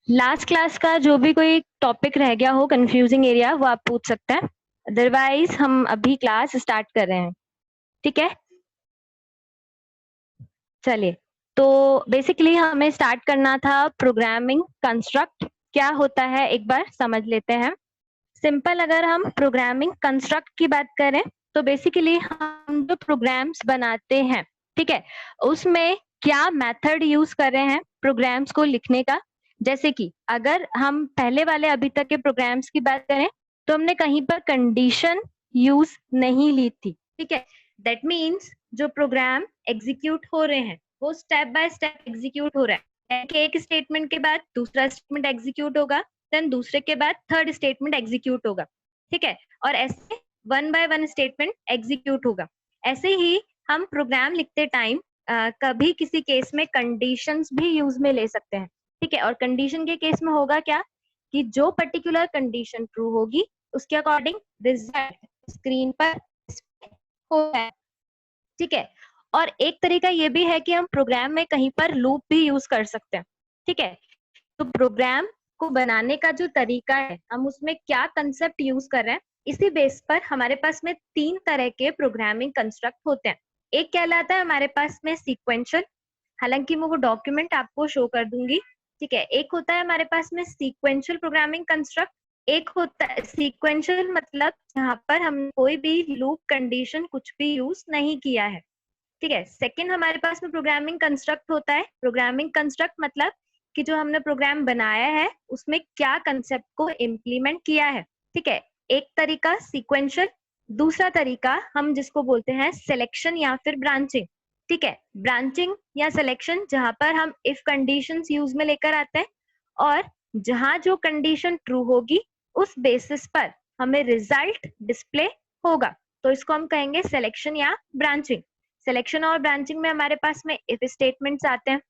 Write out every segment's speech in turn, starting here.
Last class का जो भी कोई टॉपिक रह गया हो कंफ्यूजिंग एरिया वो आप पूछ सकते हैं, अदरवाइज हम अभी क्लास स्टार्ट कर रहे हैं। ठीक है, चलिए। तो बेसिकली हमें स्टार्ट करना था प्रोग्रामिंग कंस्ट्रक्ट क्या होता है एक बार समझ लेते हैं। सिंपल अगर हम प्रोग्रामिंग कंस्ट्रक्ट की बात करें तो बेसिकली हम जो प्रोग्राम्स बनाते हैं, ठीक है, उसमें क्या मेथड यूज कर रहे हैं प्रोग्राम्स को लिखने का। जैसे कि अगर हम पहले वाले अभी तक के प्रोग्राम्स की बात करें तो हमने कहीं पर कंडीशन यूज नहीं ली थी। ठीक है, दैट मीन्स जो प्रोग्राम एग्जीक्यूट हो रहे हैं वो स्टेप बाय स्टेप एग्जीक्यूट हो रहा है कि एक स्टेटमेंट के बाद दूसरा स्टेटमेंट एग्जीक्यूट होगा, देन दूसरे के बाद थर्ड स्टेटमेंट एग्जीक्यूट होगा। ठीक है, और ऐसे one by one statement execute होगा। ऐसे ही हम प्रोग्राम लिखते टाइम कभी किसी केस में कंडीशंस भी यूज में ले सकते हैं। ठीक है, और कंडीशन के केस में होगा क्या कि जो पर्टिकुलर कंडीशन ट्रू होगी उसके अकॉर्डिंग रिजल्ट स्क्रीन पर होगा। ठीक है, और एक तरीका ये भी है कि हम प्रोग्राम में कहीं पर लूप भी यूज कर सकते हैं। ठीक है, तो प्रोग्राम को बनाने का जो तरीका है हम उसमें क्या कंसेप्ट यूज कर रहे हैं, इसी बेस पर हमारे पास में तीन तरह के प्रोग्रामिंग कंस्ट्रक्ट होते हैं। एक कहलाता है हमारे पास में सीक्वेंशियल, हालांकि मैं वो डॉक्यूमेंट आपको शो कर दूंगी। ठीक है, एक होता है हमारे पास में सीक्वेंशियल प्रोग्रामिंग कंस्ट्रक्ट, एक होता है सीक्वेंशियल मतलब जहां पर हम कोई भी लूप कंडीशन कुछ भी यूज नहीं किया है। ठीक है, सेकंड हमारे पास में प्रोग्रामिंग कंस्ट्रक्ट होता है। प्रोग्रामिंग कंस्ट्रक्ट मतलब कि जो हमने प्रोग्राम बनाया है उसमें क्या कंसेप्ट को इम्प्लीमेंट किया है। ठीक है, एक तरीका सीक्वेंशियल, दूसरा तरीका हम जिसको बोलते हैं सिलेक्शन या फिर ब्रांचिंग। ठीक है, ब्रांचिंग या सिलेक्शन जहां पर हम इफ कंडीशंस यूज में लेकर आते हैं और जहां जो कंडीशन ट्रू होगी उस बेसिस पर हमें रिजल्ट डिस्प्ले होगा, तो इसको हम कहेंगे सिलेक्शन या ब्रांचिंग। सिलेक्शन और ब्रांचिंग में हमारे पास में इफ स्टेटमेंट्स आते हैं,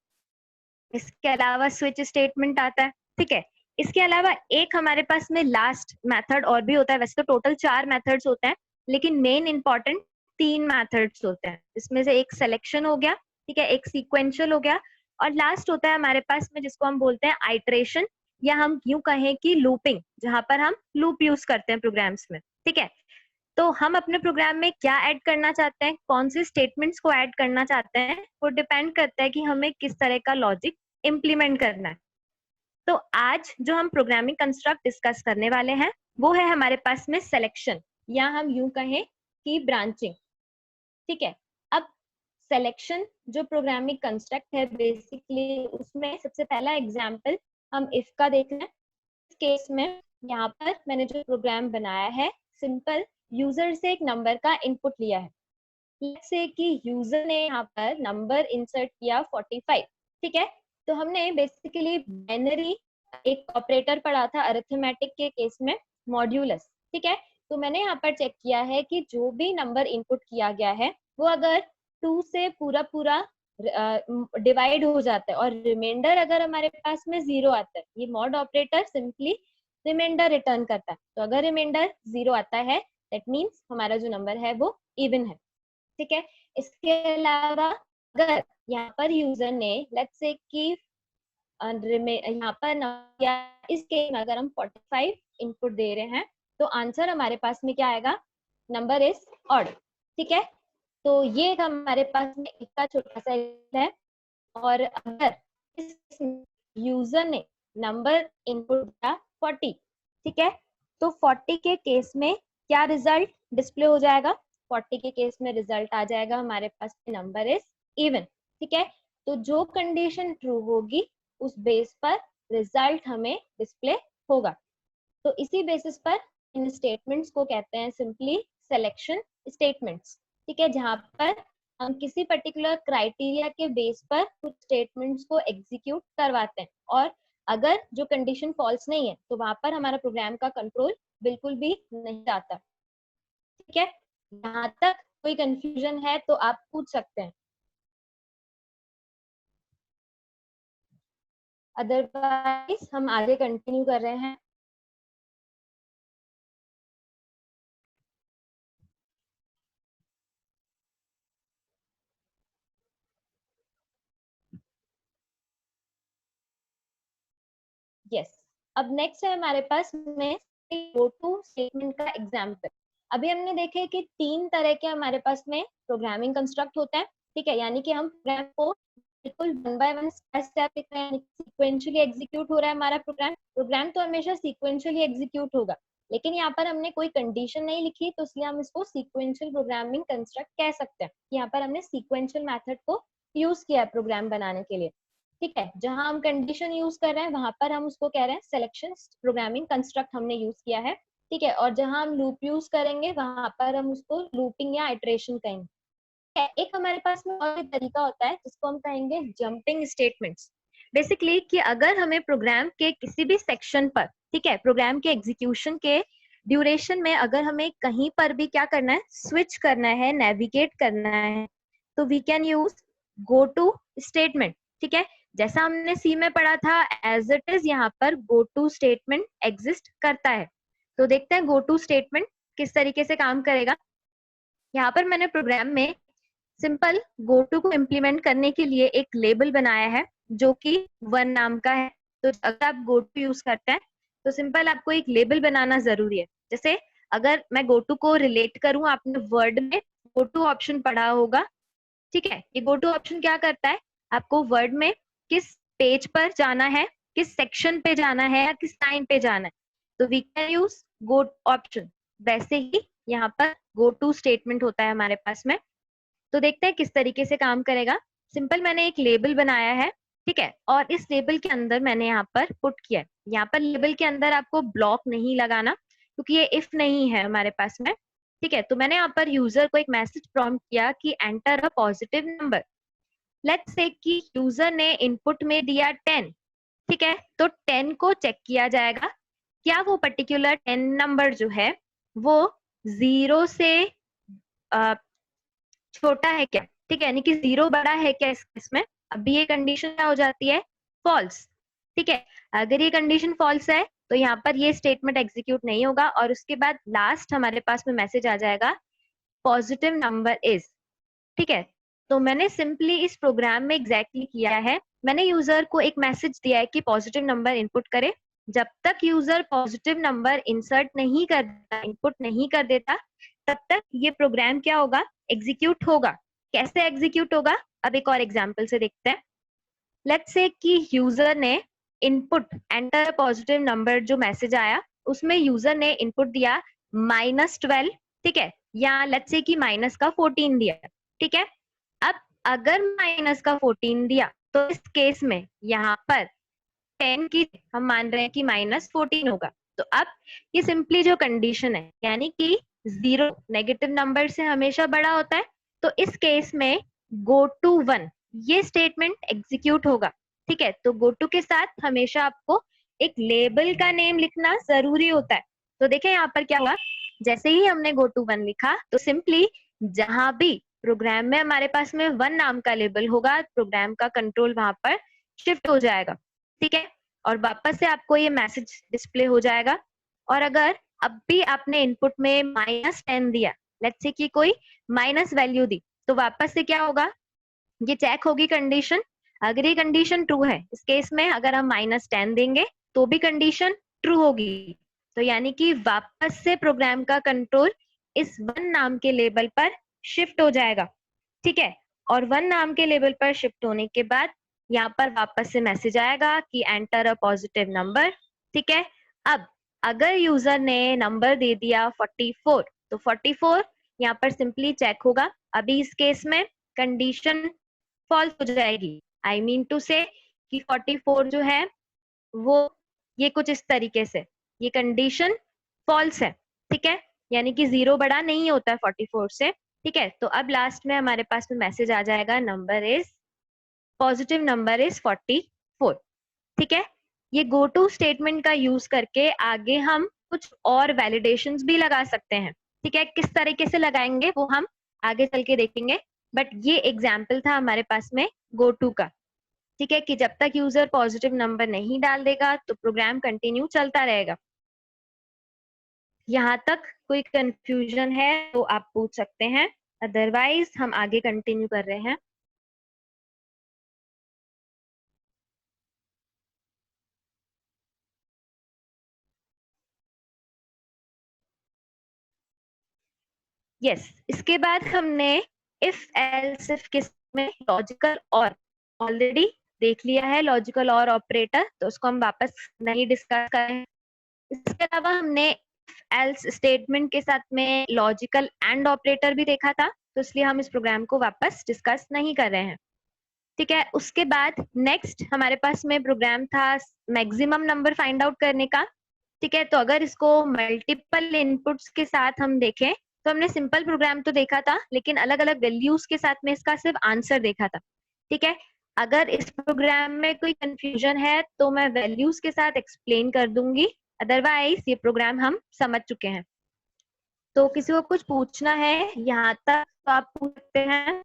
इसके अलावा स्विच स्टेटमेंट आता है। ठीक है, इसके अलावा एक हमारे पास में लास्ट मेथड और भी होता है। वैसे तो टोटल 4 मेथड्स होते हैं लेकिन मेन इंपॉर्टेंट 3 मेथड्स होते हैं। इसमें से एक सिलेक्शन हो गया, ठीक है, एक सीक्वेंशियल हो गया, और लास्ट होता है हमारे पास में जिसको हम बोलते हैं आइटरेशन, या हम यूं कहें कि लूपिंग, जहां पर हम लूप यूज करते हैं प्रोग्राम्स में। ठीक है, तो हम अपने प्रोग्राम में क्या ऐड करना चाहते हैं, कौन से स्टेटमेंट्स को ऐड करना चाहते हैं, वो डिपेंड करता है कि हमें किस तरह का लॉजिक इम्प्लीमेंट करना है। तो आज जो हम प्रोग्रामिंग कंस्ट्रक्ट डिस्कस करने वाले हैं वो है हमारे पास में सिलेक्शन, या हम यूं कहें कि ब्रांचिंग। ठीक है, अब सिलेक्शन जो प्रोग्रामिंग कंस्ट्रक्ट है बेसिकली उसमें सबसे पहला एग्जांपल हम इफ का देख रहे हैं। इस केस में यहाँ पर मैंने जो प्रोग्राम बनाया है सिंपल यूजर से एक नंबर का इनपुट लिया है। लेट्स से कि यूजर ने यहाँ पर नंबर इंसर्ट किया 45। ठीक है, तो हमने बेसिकली बाइनरी एक ऑपरेटर पढ़ा था अरिथमेटिक के केस में, मॉड्यूलस। ठीक है, तो मैंने यहाँ पर चेक किया है कि जो भी नंबर इनपुट किया गया है वो अगर 2 से पूरा पूरा डिवाइड हो जाता है और रिमाइंडर अगर हमारे पास में 0 आता है, ये mod operator simply remainder return करता है। तो अगर रिमाइंडर 0 आता है दैट मीन्स हमारा जो नंबर है वो इवन है। ठीक है, इसके अलावा अगर यहाँ पर यूजर ने लेट्स से कि यहाँ पर या इस केस में अगर हम 45 इनपुट दे रहे हैं तो आंसर हमारे पास में क्या आएगा, नंबर इज ऑड। ठीक है, तो ये एक हमारे पास में एक का छोटा सा है। और अगर इस यूजर ने नंबर इनपुट दिया 40, ठीक है, तो 40 के केस में क्या रिजल्ट डिस्प्ले हो जाएगा, 40 के केस में रिजल्ट आ जाएगा हमारे पास नंबर इज इवन। ठीक है, तो जो कंडीशन ट्रू होगी उस बेस पर रिजल्ट हमें डिस्प्ले होगा। तो इसी बेसिस पर इन स्टेटमेंट्स को कहते हैं सिंपली सिलेक्शन स्टेटमेंट्स। ठीक है, जहां पर हम किसी पर्टिकुलर क्राइटेरिया के बेस पर कुछ स्टेटमेंट्स को एग्जीक्यूट करवाते हैं, और अगर जो कंडीशन फॉल्स नहीं है तो वहां पर हमारा प्रोग्राम का कंट्रोल बिल्कुल भी नहीं आता। ठीक है, यहाँ तक कोई कंफ्यूजन है तो आप पूछ सकते हैं, अदरवाइज हम आगे कंटिन्यू कर रहे हैं। यस, अब नेक्स्ट है हमारे पास में गो टू स्टेटमेंट का एग्जाम्पल। अभी हमने देखे कि 3 तरह के हमारे पास में प्रोग्रामिंग कंस्ट्रक्ट होता है, ठीक है, यानी कि हम प्रोग्राम को बिल्कुल one by one step step लिख रहे हैं, सीक्वेंशियली एग्जीक्यूट हो रहा है हमारा प्रोग्राम। प्रोग्राम तो हमेशा सीक्वेंशियली एग्जीक्यूट होगा, लेकिन यहाँ पर हमने कोई कंडीशन नहीं लिखी, तो इसलिए हम इसको सीक्वेंशियल प्रोग्रामिंग कंस्ट्रक्ट कह सकते हैं। यहाँ पर हमने सीक्वेंशियल मेथड को यूज किया है प्रोग्राम बनाने के लिए, ठीक है। जहां हम कंडीशन यूज कर रहे हैं वहां पर हम उसको कह रहे हैं सिलेक्शन प्रोग्रामिंग कंस्ट्रक्ट हमने यूज किया है, ठीक है। और जहां हम लूप यूज करेंगे वहां पर हम उसको लूपिंग या इटरेशन कहेंगे। एक हमारे पास में और एक तरीका होता है जिसको हम कहेंगे जंपिंग स्टेटमेंट्स। बेसिकली कि अगर हमें प्रोग्राम के किसी भी सेक्शन पर, ठीक है, प्रोग्राम के एग्जीक्यूशन के ड्यूरेशन में अगर हमें कहीं पर भी क्या करना है, स्विच करना है, नेविगेट करना है, तो we can use go to statement, ठीक है। जैसा हमने सी में पढ़ा था एज इट इज यहाँ पर गो टू स्टेटमेंट एग्जिस्ट करता है। तो देखते हैं गो टू स्टेटमेंट किस तरीके से काम करेगा। यहाँ पर मैंने प्रोग्राम में सिंपल गो टू को इम्प्लीमेंट करने के लिए एक लेबल बनाया है जो कि वन नाम का है। तो अगर आप गो टू यूज करते हैं तो सिंपल आपको एक लेबल बनाना जरूरी है। जैसे अगर मैं गो टू को रिलेट करूं, आपने वर्ड में गो टू ऑप्शन पढ़ा होगा, ठीक है। ये गो टू ऑप्शन क्या करता है, आपको वर्ड में किस पेज पर जाना है, किस सेक्शन पे जाना है या किस लाइन पे जाना है, तो we can use go option. वैसे ही यहाँ पर गो टू स्टेटमेंट होता है हमारे पास में। तो देखते हैं किस तरीके से काम करेगा। सिंपल मैंने एक लेबल बनाया है, ठीक है, और इस लेबल के अंदर मैंने यहाँ पर पुट किया है। यहाँ पर लेबल के अंदर आपको ब्लॉक नहीं लगाना क्योंकि ये इफ नहीं है हमारे पास में, ठीक है। तो मैंने यहाँ पर यूजर को एक मैसेज प्रॉम्प्ट किया कि enter a positive number. Let's say कि यूजर ने इनपुट में दिया 10, ठीक है, तो 10 को चेक किया जाएगा क्या वो पर्टिकुलर 10 नंबर जो है वो 0 से छोटा है क्या, ठीक है, यानी कि 0 बड़ा है क्या इसमें। अभी ये कंडीशन क्या हो जाती है, फॉल्स, ठीक है। अगर ये कंडीशन फॉल्स है तो यहाँ पर ये स्टेटमेंट एग्जीक्यूट नहीं होगा और उसके बाद लास्ट हमारे पास में मैसेज आ जाएगा पॉजिटिव नंबर इज, ठीक है। तो मैंने सिंपली इस प्रोग्राम में एग्जैक्टली किया है, मैंने यूजर को एक मैसेज दिया है कि पॉजिटिव नंबर इनपुट करे। जब तक यूजर पॉजिटिव नंबर इंसर्ट नहीं कर देता, इनपुट नहीं कर देता, तब तक ये प्रोग्राम क्या होगा, एग्जीक्यूट होगा। कैसे एग्जीक्यूट होगा, अब एक और एग्जांपल से देखते हैं। लेट्स से कि यूजर ने इनपुट एंटर पॉजिटिव नंबर जो मैसेज आया उसमें यूजर ने इनपुट दिया -12, ठीक है, या लेट्स से कि माइनस का 14 दिया, ठीक है। अब अगर माइनस का 14 दिया तो इस केस में यहाँ पर 10 की हम मान रहे हैं कि -14 होगा। तो अब ये सिंपली जो कंडीशन है, यानी कि 0 नेगेटिव नंबर से हमेशा बड़ा होता है, तो इस केस में गो टू 1 ये स्टेटमेंट एग्जीक्यूट होगा, ठीक है। तो गो टू के साथ हमेशा आपको एक लेबल का नेम लिखना जरूरी होता है। तो देखें यहाँ पर क्या हुआ, जैसे ही हमने गो टू 1 लिखा तो सिंपली जहां भी प्रोग्राम में हमारे पास में 1 नाम का लेबल होगा, प्रोग्राम का कंट्रोल वहां पर शिफ्ट हो जाएगा, ठीक है। और वापस से आपको ये मैसेज डिस्प्ले हो जाएगा। और अगर अब भी आपने इनपुट में -10 दिया, लेट्स से कि कोई माइनस वैल्यू दी, तो वापस से क्या होगा, ये चेक होगी कंडीशन। अगर ये कंडीशन ट्रू है, इस केस में अगर हम -10 देंगे तो भी कंडीशन ट्रू होगी। तो यानी कि वापस से प्रोग्राम का कंट्रोल इस 1 नाम के लेबल पर शिफ्ट हो जाएगा, ठीक है। और 1 नाम के लेबल पर शिफ्ट होने के बाद यहाँ पर वापस से मैसेज आएगा कि एंटर अ पॉजिटिव नंबर, ठीक है। अब अगर यूजर ने नंबर दे दिया 44, तो 44 यहाँ पर सिंपली चेक होगा। अभी इस केस में कंडीशन फॉल्स हो जाएगी, आई मीन टू से कि 44 जो है वो ये कुछ इस तरीके से, ये कंडीशन फॉल्स है, ठीक है, यानी कि 0 बड़ा नहीं होता है 44 से, ठीक है। तो अब लास्ट में हमारे पास में मैसेज आ जाएगा पॉजिटिव नंबर इज 44, ठीक है। ये गो टू स्टेटमेंट का यूज करके आगे हम कुछ और वैलिडेशंस भी लगा सकते हैं, ठीक है। किस तरीके से लगाएंगे वो हम आगे चल के देखेंगे, बट ये एग्जाम्पल था हमारे पास में गो टू का, ठीक है, कि जब तक यूजर पॉजिटिव नंबर नहीं डाल देगा तो प्रोग्राम कंटिन्यू चलता रहेगा। यहाँ तक कोई कंफ्यूजन है तो आप पूछ सकते हैं, अदरवाइज हम आगे कंटिन्यू कर रहे हैं। यस, इसके बाद हमने इफ एल्स इफ केस में लॉजिकल और ऑलरेडी देख लिया है, लॉजिकल और ऑपरेटर, तो उसको हम वापस नहीं डिस्कस करें। इसके अलावा हमने एल्स स्टेटमेंट के साथ में लॉजिकल एंड ऑपरेटर भी देखा था, तो इसलिए हम इस प्रोग्राम को वापस डिस्कस नहीं कर रहे हैं। ठीक है, उसके बाद नेक्स्ट हमारे पास में प्रोग्राम था मैक्सिमम नंबर फाइंड आउट करने का। ठीक है, तो अगर इसको मल्टीपल इनपुट्स के साथ हम देखें तो हमने सिंपल प्रोग्राम तो देखा था, लेकिन अलग अलग वैल्यूज के साथ में इसका सिर्फ आंसर देखा था। ठीक है, अगर इस प्रोग्राम में कोई कंफ्यूजन है तो मैं वैल्यूज के साथ एक्सप्लेन कर दूंगी, अदरवाइज ये प्रोग्राम हम समझ चुके हैं। तो किसी को कुछ पूछना है यहाँ तक तो आप पूछ सकते हैं।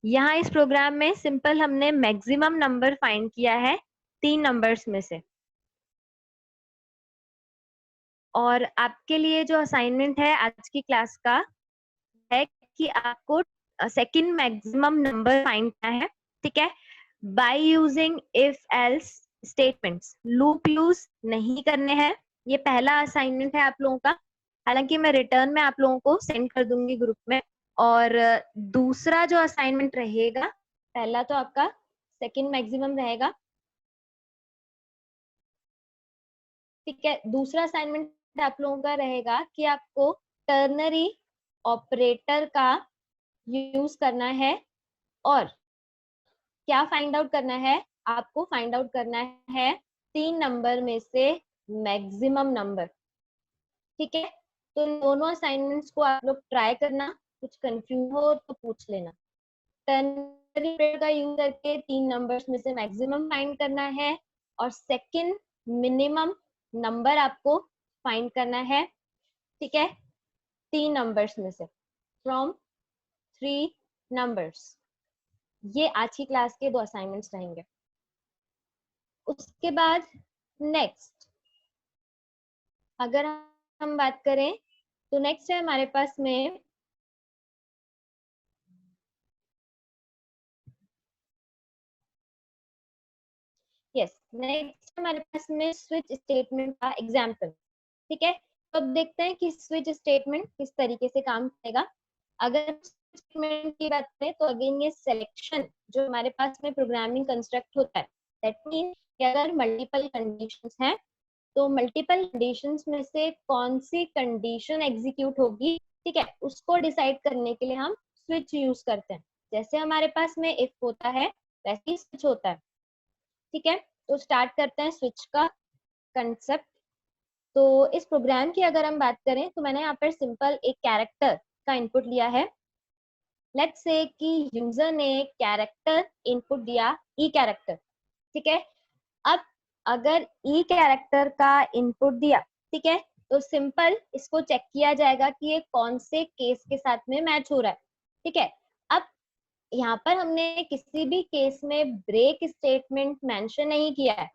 यहाँ इस प्रोग्राम में सिंपल हमने मैक्सिमम नंबर फाइंड किया है 3 नंबर्स में से। और आपके लिए जो असाइनमेंट है आज की क्लास का है कि आपको सेकंड मैक्सिमम नंबर फाइंड करना है। ठीक है, by using if else statements, loop use नहीं करने हैं। ये पहला असाइनमेंट है आप लोगों का, हालांकि मैं रिटर्न में आप लोगों को सेंड कर दूंगी ग्रुप में। और दूसरा जो असाइनमेंट रहेगा, पहला तो आपका सेकंड मैक्सिमम रहेगा। ठीक है, दूसरा असाइनमेंट आप लोगों का रहेगा कि आपको टर्नरी ऑपरेटर का यूज करना है और क्या फाइंड आउट करना है, आपको फाइंड आउट करना है 3 नंबर में से मैक्सिमम नंबर। ठीक है, तो दोनों असाइनमेंट्स को आप लोग ट्राई करना, कुछ कंफ्यूज हो तो पूछ लेना। टर्नरी ऑपरेटर का यूज करके 3 नंबर्स में से मैक्सिमम फाइंड करना है और सेकंड मिनिमम नंबर आपको फाइंड करना है। ठीक है, 3 नंबर्स में से, फ्रॉम 3 नंबर्स। ये आज की क्लास के 2 असाइनमेंट्स रहेंगे। उसके बाद नेक्स्ट अगर हम बात करें तो नेक्स्ट है हमारे पास में नेक्स्ट हमारे पास में स्विच स्टेटमेंट का एग्जांपल। ठीक है, तो अब देखते हैं कि स्विच स्टेटमेंट किस तरीके से काम करेगा। अगर स्टेटमेंट की बात करें तो अगेन ये सिलेक्शन जो हमारे पास में प्रोग्रामिंग कंस्ट्रक्ट होता है, दैट मीन कि अगर मल्टीपल कंडीशंस हैं तो मल्टीपल कंडीशंस में से कौन सी कंडीशन एग्जीक्यूट होगी, ठीक है, उसको डिसाइड करने के लिए हम स्विच यूज करते हैं। जैसे हमारे पास में इफ होता है वैसे ही स्विच होता है। ठीक है, तो स्टार्ट करते हैं स्विच का कंसेप्ट। तो इस प्रोग्राम की अगर हम बात करें तो मैंने यहाँ पर सिंपल एक कैरेक्टर का इनपुट लिया है। लेट्स से कि यूजर ने कैरेक्टर इनपुट दिया, ई कैरेक्टर। ठीक है, अब अगर ई कैरेक्टर का इनपुट दिया, ठीक है, तो सिंपल इसको चेक किया जाएगा कि ये कौन से केस के साथ में मैच हो रहा है। ठीक है, अब यहाँ पर हमने किसी भी केस में ब्रेक स्टेटमेंट मेंशन नहीं किया है।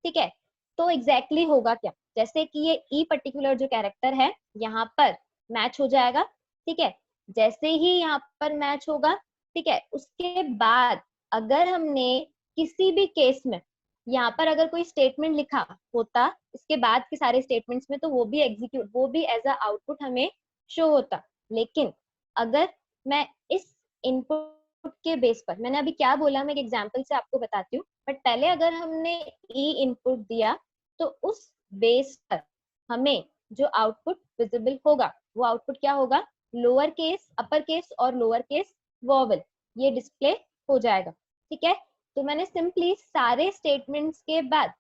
ठीक है, तो एग्जैक्टली होगा क्या, जैसे कि ये ई पर्टिकुलर जो कैरेक्टर है यहाँ पर मैच हो जाएगा। ठीक है, जैसे ही यहाँ पर मैच होगा, ठीक है, उसके बाद अगर हमने किसी भी केस में यहाँ पर अगर कोई स्टेटमेंट लिखा होता इसके बाद के सारे स्टेटमेंट्स में, तो वो भी एग्जीक्यूट, वो भी एज अ आउटपुट हमें शो होता। लेकिन अगर मैं इस इनपुट के बेस पर, मैंने अभी क्या बोला मैं एक एग्जांपल से आपको बताती हूँ, बट पहले अगर हमने ई इनपुट दिया तो उस बेस पर हमें जो आउटपुट विजिबल होगा वो आउटपुट क्या होगा, लोअर केस, अपर केस और लोअर केस वोवेल, ये डिस्प्ले हो जाएगा। ठीक है, तो मैंने सिंपली सारे स्टेटमेंट्स के बाद,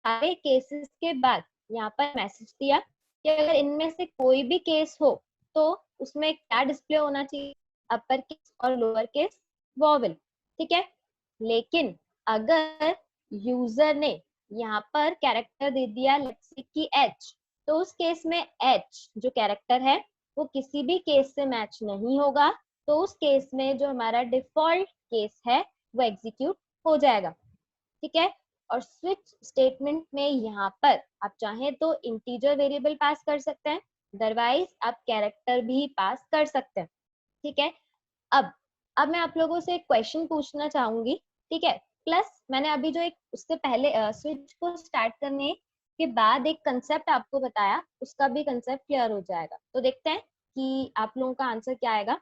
सारे केसेस के बाद यहाँ पर मैसेज दिया कि अगर इनमें से कोई भी केस हो तो उसमें क्या डिस्प्ले होना चाहिए, अपर केस और लोअर केस वोवेल। ठीक है, लेकिन अगर यूजर ने यहाँ पर कैरेक्टर दे दिया लेट्स से कि एच, तो उस केस में एच जो कैरेक्टर है वो किसी भी केस से मैच नहीं होगा, तो उस केस में जो हमारा डिफॉल्ट केस है वो एग्जीक्यूट हो जाएगा। ठीक है, और स्विच स्टेटमेंट में यहाँ पर आप चाहें तो इंटीजर वेरिएबल पास कर सकते हैं, अदरवाइज आप कैरेक्टर भी पास कर सकते हैं। ठीक है, अब मैं आप लोगों से एक क्वेश्चन पूछना चाहूंगी। ठीक है, प्लस मैंने अभी जो एक उससे पहले स्विच को स्टार्ट करने के बाद एक कंसेप्ट आपको बताया, उसका भी कंसेप्ट क्लियर हो जाएगा। तो देखते हैं कि आप लोगों का आंसर क्या आएगा।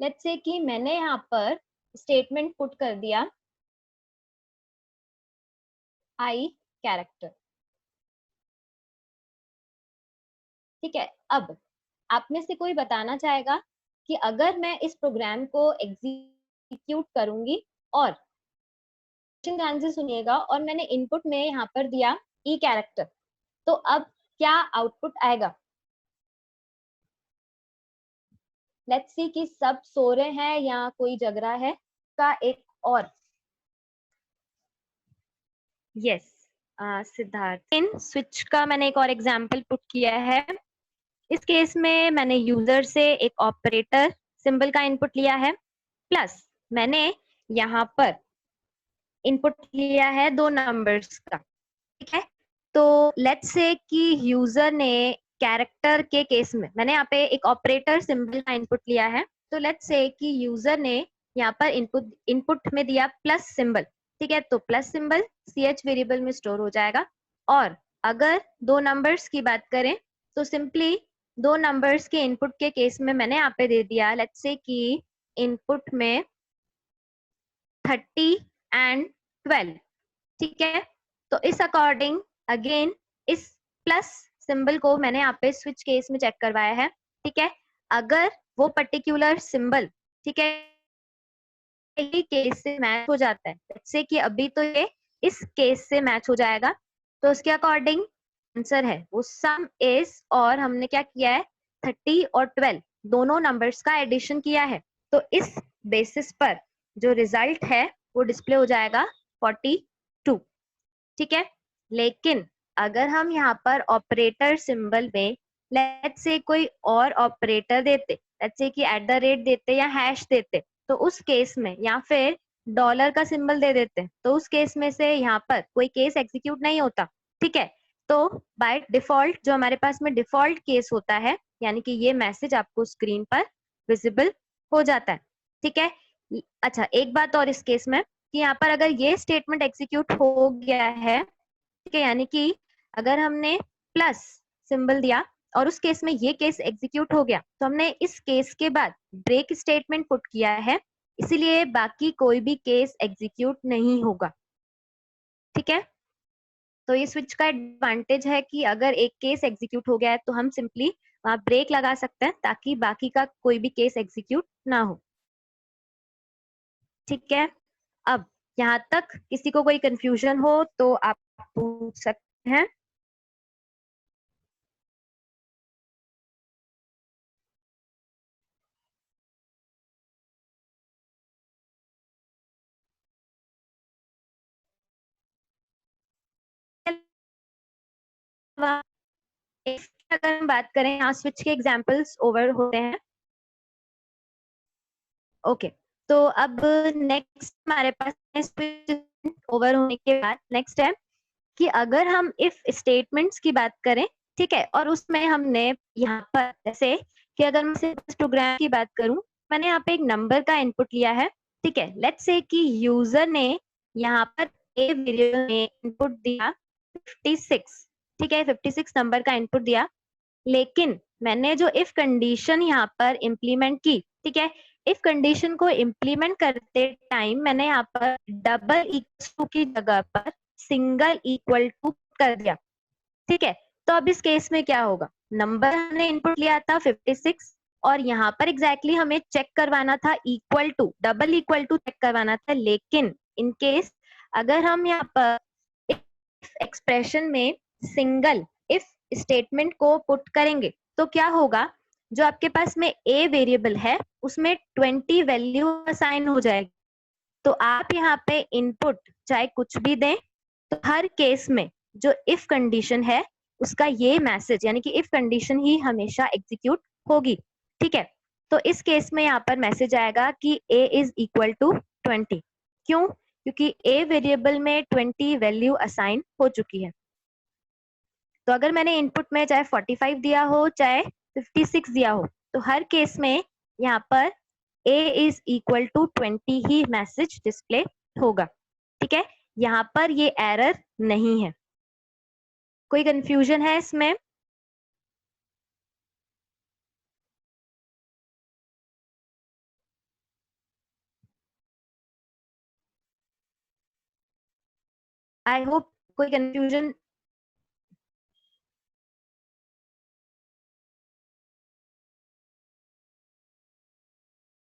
लेट्स से कि मैंने यहाँ पर स्टेटमेंट पुट कर दिया आई कैरेक्टर, ठीक है। अब आप में से कोई बताना चाहेगा कि अगर मैं इस प्रोग्राम को एग्जीक्यूट करूंगी और ध्यान से सुनिएगा, और मैंने इनपुट में यहाँ पर दिया ई कैरेक्टर, तो अब क्या आउटपुट आएगा। लेट्स सी कि सब सो रहे हैं या कोई जग रहा है का एक और यस सिद्धार्थ। इन स्विच का मैंने एक और एग्जांपल पुट किया है। इस केस में मैंने यूजर से एक ऑपरेटर सिंबल का इनपुट लिया है, प्लस मैंने यहाँ पर इनपुट लिया है 2 नंबर्स का, ठीक है। तो लेट्स से कि यूजर ने कैरेक्टर के केस में मैंने यहाँ पे एक ऑपरेटर सिंबल का इनपुट लिया है। तो लेट्स से कि यूजर ने यहाँ पर इनपुट में दिया प्लस सिंबल, ठीक है। तो प्लस सिंबल ch वेरिएबल में स्टोर हो जाएगा। और अगर 2 नंबर्स की बात करें तो सिंपली 2 नंबर्स के इनपुट के केस में मैंने यहाँ पे दे दिया, लेट्स से कि इनपुट में 30 एंड 12, ठीक है। तो इस अकॉर्डिंग अगेन इस प्लस सिंबल को मैंने यहाँ पे स्विच केस में चेक करवाया है, ठीक है। अगर वो पर्टिकुलर सिंबल, ठीक है, केस से मैच हो जाता है, जैसे कि अभी तो ये इस केस से मैच हो जाएगा, तो उसके अकॉर्डिंग आंसर है वो सम इज, और हमने क्या किया है 30 और 12 दोनों नंबर्स का एडिशन किया है। तो इस बेसिस पर जो रिजल्ट है वो डिस्प्ले हो जाएगा 42, ठीक है। लेकिन अगर हम यहाँ पर ऑपरेटर सिंबल में लेट्स से कोई और ऑपरेटर देते, लेट्स से कि @ देते या हैश देते, तो उस केस में, या फिर डॉलर का सिंबल दे देते, तो उस केस में से यहाँ पर कोई केस एग्जीक्यूट नहीं होता, ठीक है। तो बाय डिफॉल्ट जो हमारे पास में डिफॉल्ट केस होता है, यानी कि ये मैसेज आपको स्क्रीन पर विजिबल हो जाता है, ठीक है। अच्छा, एक बात और इस केस में कि यहाँ पर अगर ये स्टेटमेंट एग्जीक्यूट हो गया है, ठीक है, यानी कि अगर हमने प्लस सिंबल दिया और उस केस में ये केस एग्जीक्यूट हो गया, तो हमने इस केस के बाद ब्रेक स्टेटमेंट पुट किया है, इसीलिए बाकी कोई भी केस एग्जीक्यूट नहीं होगा, ठीक है। तो ये स्विच का एडवांटेज है कि अगर एक केस एग्जीक्यूट हो गया है तो हम सिंपली वहां ब्रेक लगा सकते हैं ताकि बाकी का कोई भी केस एग्जीक्यूट ना हो, ठीक है। अब यहाँ तक किसी को कोई कंफ्यूजन हो तो आप पूछ सकते हैं। अगर हम बात करें, यहाँ स्विच के एग्जांपल्स ओवर होते हैं, ओके। तो अब नेक्स्ट हमारे पास स्विच ओवर होने के बाद नेक्स्ट है कि अगर हम इफ स्टेटमेंट्स की बात करें, ठीक है, और उसमें हमने यहाँ पर जैसे कि अगर मैं सिर्फ प्रोग्राम की बात करूं, मैंने यहाँ पे एक नंबर का इनपुट लिया है, ठीक है। लेट्स से कि यूजर ने यहाँ पर ए वेरिएबल में इनपुट दिया 56, ठीक है, 56 नंबर का इनपुट दिया। लेकिन मैंने जो इफ कंडीशन यहाँ पर इम्प्लीमेंट की, ठीक है, इफ कंडीशन को इम्प्लीमेंट करते टाइम मैंने यहाँ पर डबल इक्वल टू की जगह पर सिंगल इक्वल टू कर दिया, ठीक है। तो अब इस केस में क्या होगा, नंबर हमने इनपुट लिया था 56 और यहाँ पर एग्जैक्टली हमें चेक करवाना था equal to, double equal to check करवाना था। लेकिन इन केस अगर हम यहाँ पर एक्सप्रेशन में सिंगल इफ स्टेटमेंट को पुट करेंगे तो क्या होगा, जो आपके पास में ए वेरिएबल है उसमें 20 वैल्यू असाइन हो जाएगी। तो आप यहाँ पे इनपुट चाहे कुछ भी दें, तो हर केस में जो इफ कंडीशन है उसका ये मैसेज, यानी कि इफ कंडीशन ही हमेशा एग्जीक्यूट होगी, ठीक है। तो इस केस में यहाँ पर मैसेज आएगा कि a इज इक्वल टू 20। क्यों? क्योंकि a वेरिएबल में 20 वैल्यू असाइन हो चुकी है। तो अगर मैंने इनपुट में चाहे 45 दिया हो चाहे 56 दिया हो, तो हर केस में यहाँ पर a इज इक्वल टू 20 ही मैसेज डिस्प्ले होगा। ठीक है, यहाँ पर ये एरर नहीं है। कोई कंफ्यूजन है इसमें? आई होप कोई कंफ्यूजन